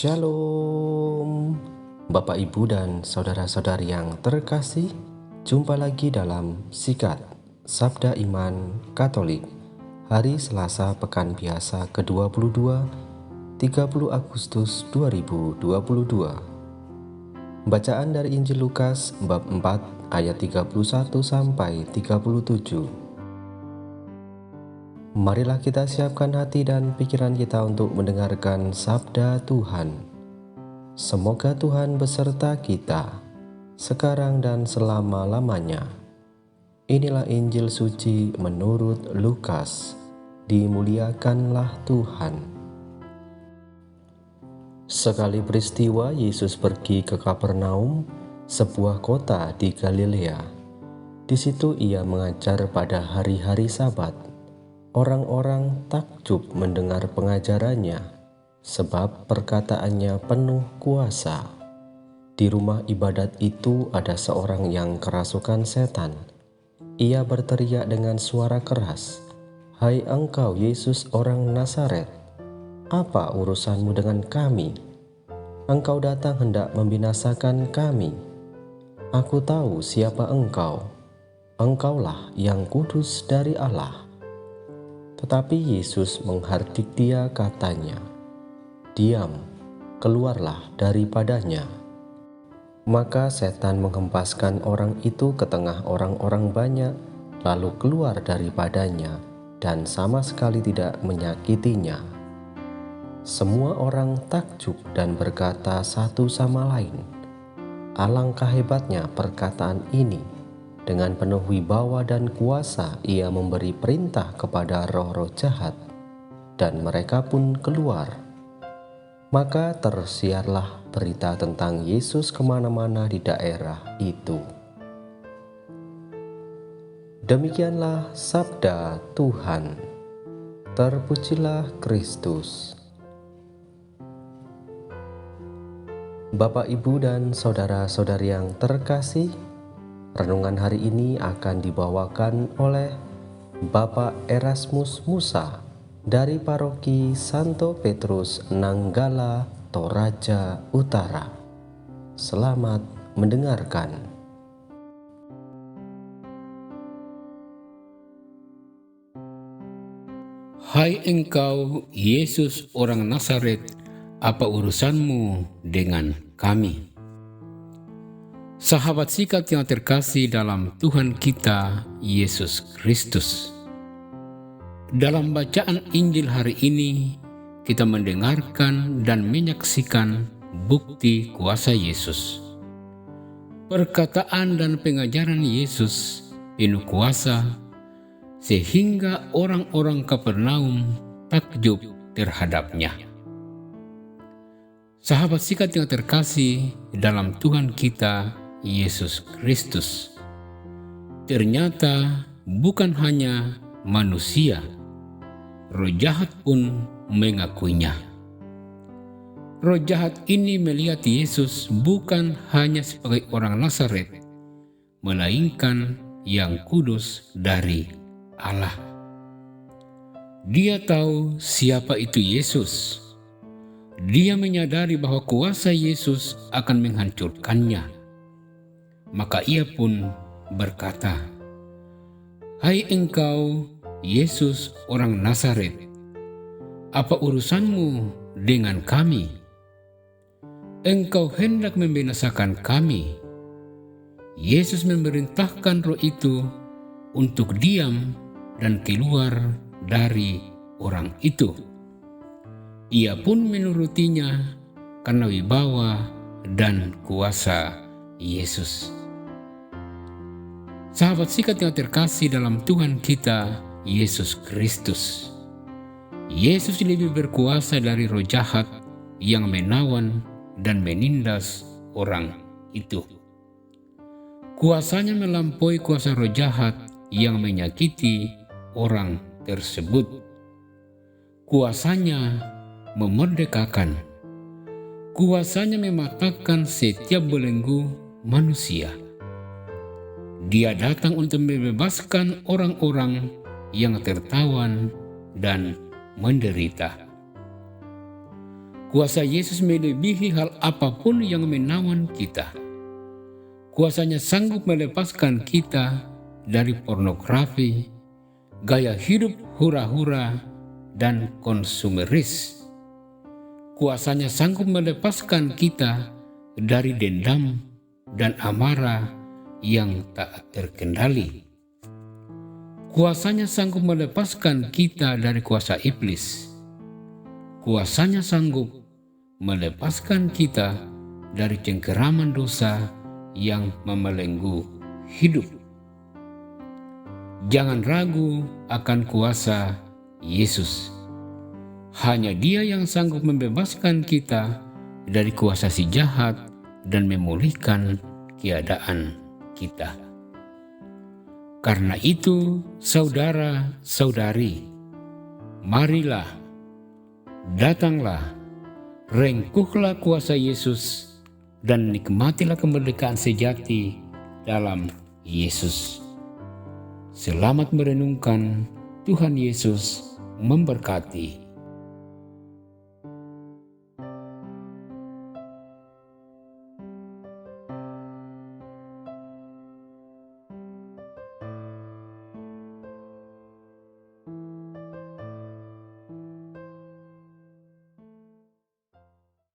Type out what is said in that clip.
Shalom, Bapak Ibu dan saudara-saudari yang terkasih. Jumpa lagi dalam Sikat Sabda Iman Katolik hari Selasa Pekan Biasa ke-22 30 Agustus 2022. Bacaan dari Injil Lukas bab 4 ayat 31 sampai 37. Marilah kita siapkan hati dan pikiran kita untuk mendengarkan sabda Tuhan. Semoga Tuhan beserta kita, sekarang dan selama-lamanya. Inilah Injil suci menurut Lukas. Dimuliakanlah Tuhan. Sekali peristiwa, Yesus pergi ke Kapernaum, sebuah kota di Galilea. Di situ ia mengajar pada hari-hari Sabat. Orang-orang takjub mendengar pengajarannya, sebab perkataannya penuh kuasa. Di rumah ibadat itu ada seorang yang kerasukan setan. Ia berteriak dengan suara keras, "Hai engkau Yesus orang Nazaret, apa urusanmu dengan kami? Engkau datang hendak membinasakan kami. Aku tahu siapa engkau. Engkaulah yang kudus dari Allah." Tetapi Yesus menghardik dia, katanya, "Diam, keluarlah daripadanya." Maka setan menghempaskan orang itu ke tengah orang-orang banyak, lalu keluar daripadanya, dan sama sekali tidak menyakitinya. Semua orang takjub dan berkata satu sama lain, "Alangkah hebatnya perkataan ini. Dengan penuh wibawa dan kuasa ia memberi perintah kepada roh-roh jahat, dan mereka pun keluar." Maka tersiarlah berita tentang Yesus kemana-mana di daerah itu. Demikianlah sabda Tuhan. Terpujilah Kristus. Bapak, Ibu, dan saudara-saudari yang terkasih, renungan hari ini akan dibawakan oleh Bapak Erasmus Musa dari Paroki Santo Petrus Nanggala, Toraja Utara. Selamat mendengarkan. Hai engkau Yesus orang Nazaret, apa urusanmu dengan kami? Sahabat Sikat yang terkasih dalam Tuhan kita Yesus Kristus, dalam bacaan Injil hari ini kita mendengarkan dan menyaksikan bukti kuasa Yesus. Perkataan dan pengajaran Yesus penuh kuasa sehingga orang-orang Kapernaum takjub terhadapnya. Sahabat Sikat yang terkasih dalam Tuhan kita Yesus Kristus, ternyata bukan hanya manusia, roh jahat pun mengakuinya. Roh jahat ini melihat Yesus bukan hanya sebagai orang Nazaret, melainkan yang kudus dari Allah. Dia tahu siapa itu Yesus. Dia menyadari bahwa kuasa Yesus akan menghancurkannya. Maka ia pun berkata, "Hai engkau Yesus orang Nazaret, apa urusanmu dengan kami? Engkau hendak membinasakan kami." Yesus memerintahkan roh itu untuk diam dan keluar dari orang itu. Ia pun menurutinya karena wibawa dan kuasa Yesus. Sahabat Sikat yang terkasih dalam Tuhan kita Yesus Kristus, Yesus lebih berkuasa dari roh jahat yang menawan dan menindas orang itu. Kuasanya melampaui kuasa roh jahat yang menyakiti orang tersebut. Kuasanya memerdekakan. Kuasanya mematahkan setiap belenggu manusia. Dia datang untuk membebaskan orang-orang yang tertawan dan menderita. Kuasa Yesus melebihi hal apapun yang menawan kita. Kuasanya sanggup melepaskan kita dari pornografi, gaya hidup hura-hura, dan konsumeris. Kuasanya sanggup melepaskan kita dari dendam dan amarah yang tak terkendali. Kuasanya sanggup melepaskan kita dari kuasa iblis. Kuasanya sanggup melepaskan kita dari cengkeraman dosa yang membelenggu hidup. Jangan ragu akan kuasa Yesus. Hanya Dia yang sanggup membebaskan kita dari kuasa si jahat dan memulihkan keadaan kita. Karena itu, saudara-saudari, marilah, datanglah, rengkuhlah kuasa Yesus dan nikmatilah kemerdekaan sejati dalam Yesus. Selamat merenungkan. Tuhan Yesus memberkati.